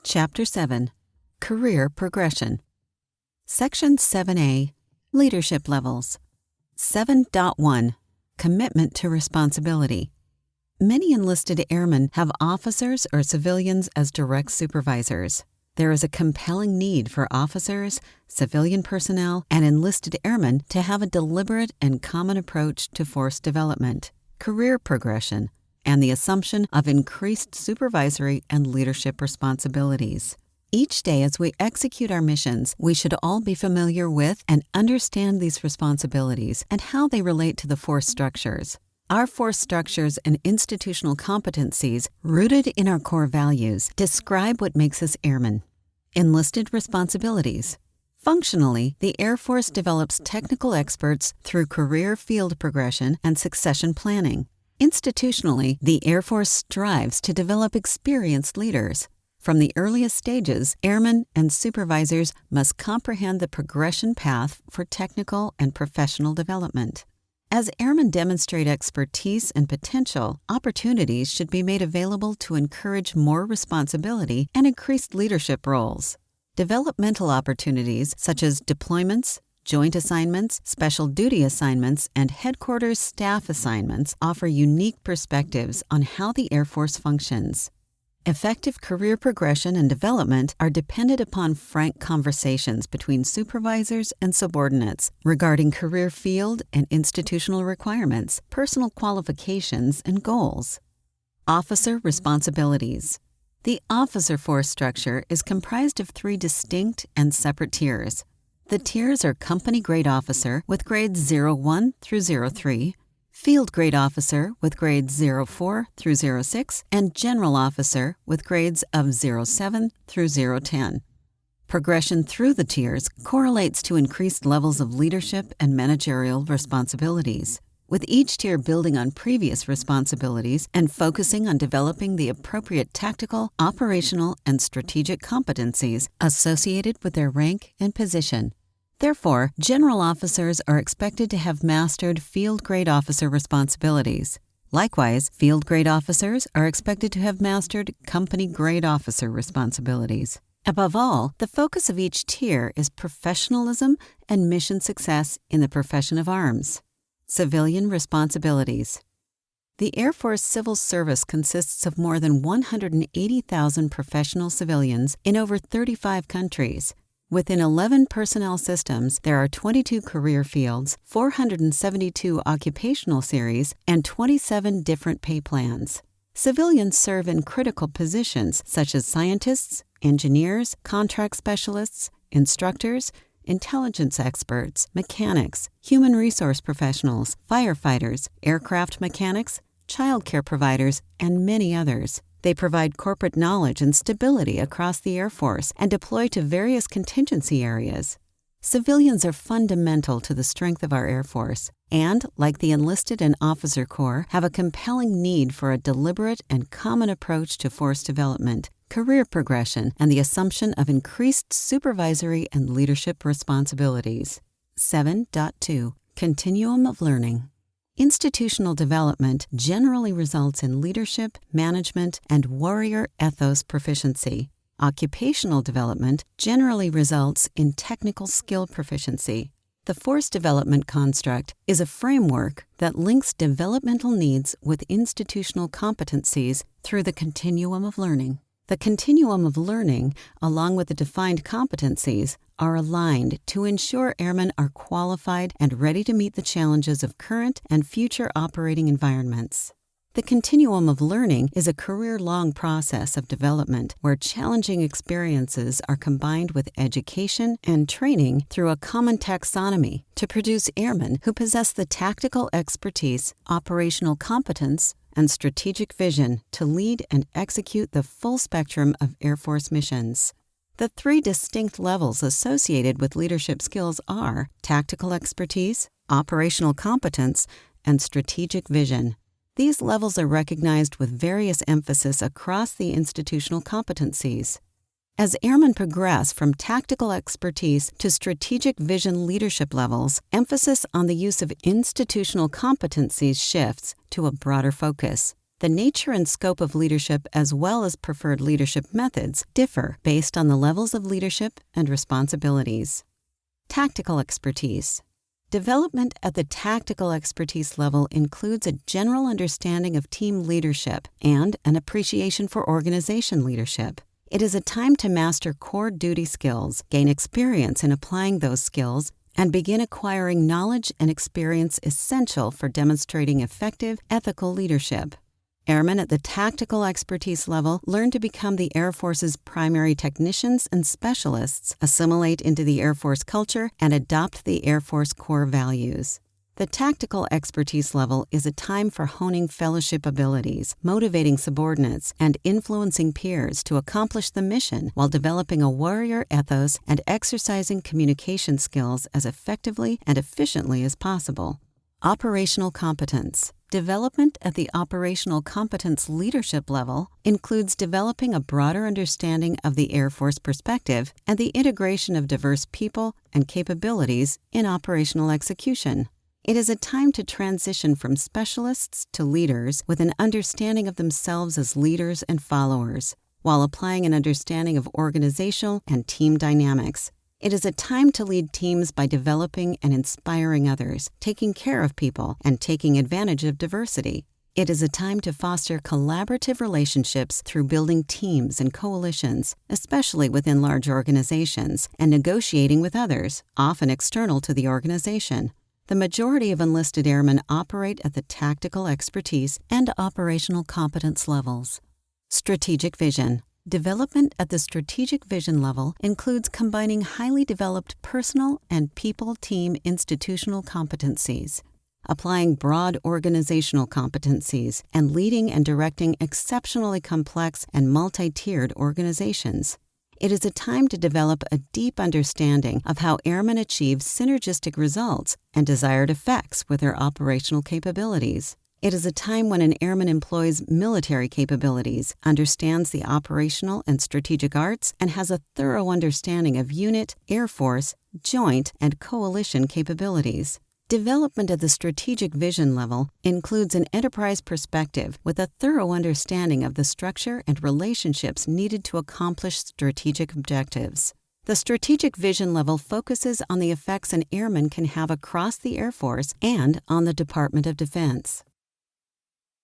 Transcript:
Chapter 7, Career Progression. Section 7A, Leadership Levels. 7.1, Commitment to Responsibility. Many enlisted airmen have officers or civilians as direct supervisors. There is a compelling need for officers, civilian personnel, and enlisted airmen to have a deliberate and common approach to force development, career progression, and the assumption of increased supervisory and leadership responsibilities. Each day as we execute our missions, we should all be familiar with and understand these responsibilities and how they relate to the force structures. Our force structures and institutional competencies, rooted in our core values, describe what makes us airmen. Enlisted responsibilities. Functionally, the Air Force develops technical experts through career field progression and succession planning. Institutionally, the Air Force strives to develop experienced leaders. From the earliest stages, airmen and supervisors must comprehend the progression path for technical and professional development. As airmen demonstrate expertise and potential, opportunities should be made available to encourage more responsibility and increased leadership roles. Developmental opportunities such as deployments, joint assignments, special duty assignments, and headquarters staff assignments offer unique perspectives on how the Air Force functions. Effective career progression and development are dependent upon frank conversations between supervisors and subordinates regarding career field and institutional requirements, personal qualifications, and goals. Officer responsibilities. The officer force structure is comprised of 3 distinct and separate tiers. The tiers are Company Grade Officer with grades 01 through 03, Field Grade Officer with grades 04 through 06, and General Officer with grades of 07 through 010. Progression through the tiers correlates to increased levels of leadership and managerial responsibilities, with each tier building on previous responsibilities and focusing on developing the appropriate tactical, operational, and strategic competencies associated with their rank and position. Therefore, general officers are expected to have mastered field grade officer responsibilities. Likewise, field grade officers are expected to have mastered company grade officer responsibilities. Above all, the focus of each tier is professionalism and mission success in the profession of arms. Civilian responsibilities. The Air Force Civil Service consists of more than 180,000 professional civilians in over 35 countries. Within 11 personnel systems, there are 22 career fields, 472 occupational series, and 27 different pay plans. Civilians serve in critical positions such as scientists, engineers, contract specialists, instructors, intelligence experts, mechanics, human resource professionals, firefighters, aircraft mechanics, child care providers, and many others. They provide corporate knowledge and stability across the Air Force and deploy to various contingency areas. Civilians are fundamental to the strength of our Air Force and, like the enlisted and officer corps, have a compelling need for a deliberate and common approach to force development, career progression, and the assumption of increased supervisory and leadership responsibilities. 7.2 Continuum of Learning. Institutional development generally results in leadership, management, and warrior ethos proficiency. Occupational development generally results in technical skill proficiency. The force development construct is a framework that links developmental needs with institutional competencies through the continuum of learning. The continuum of learning, along with the defined competencies, are aligned to ensure airmen are qualified and ready to meet the challenges of current and future operating environments. The continuum of learning is a career-long process of development where challenging experiences are combined with education and training through a common taxonomy to produce airmen who possess the tactical expertise, operational competence, and strategic vision to lead and execute the full spectrum of Air Force missions. The 3 distinct levels associated with leadership skills are tactical expertise, operational competence, and strategic vision. These levels are recognized with various emphasis across the institutional competencies. As airmen progress from tactical expertise to strategic vision leadership levels, emphasis on the use of institutional competencies shifts to a broader focus. The nature and scope of leadership as well as preferred leadership methods differ based on the levels of leadership and responsibilities. Tactical expertise. Development at the tactical expertise level includes a general understanding of team leadership and an appreciation for organization leadership. It is a time to master core duty skills, gain experience in applying those skills, and begin acquiring knowledge and experience essential for demonstrating effective, ethical leadership. Airmen at the tactical expertise level learn to become the Air Force's primary technicians and specialists, assimilate into the Air Force culture, and adopt the Air Force core values. The tactical expertise level is a time for honing fellowship abilities, motivating subordinates, and influencing peers to accomplish the mission while developing a warrior ethos and exercising communication skills as effectively and efficiently as possible. Operational competence. Development at the operational competence leadership level includes developing a broader understanding of the Air Force perspective and the integration of diverse people and capabilities in operational execution. It is a time to transition from specialists to leaders with an understanding of themselves as leaders and followers, while applying an understanding of organizational and team dynamics. It is a time to lead teams by developing and inspiring others, taking care of people, and taking advantage of diversity. It is a time to foster collaborative relationships through building teams and coalitions, especially within large organizations, and negotiating with others, often external to the organization. The majority of enlisted airmen operate at the tactical expertise and operational competence levels. Strategic vision. Development at the strategic vision level includes combining highly developed personal and people-team institutional competencies, applying broad organizational competencies, and leading and directing exceptionally complex and multi-tiered organizations. It is a time to develop a deep understanding of how airmen achieve synergistic results and desired effects with their operational capabilities. It is a time when an airman employs military capabilities, understands the operational and strategic arts, and has a thorough understanding of unit, Air Force, joint, and coalition capabilities. Development at the strategic vision level includes an enterprise perspective with a thorough understanding of the structure and relationships needed to accomplish strategic objectives. The strategic vision level focuses on the effects an airman can have across the Air Force and on the Department of Defense.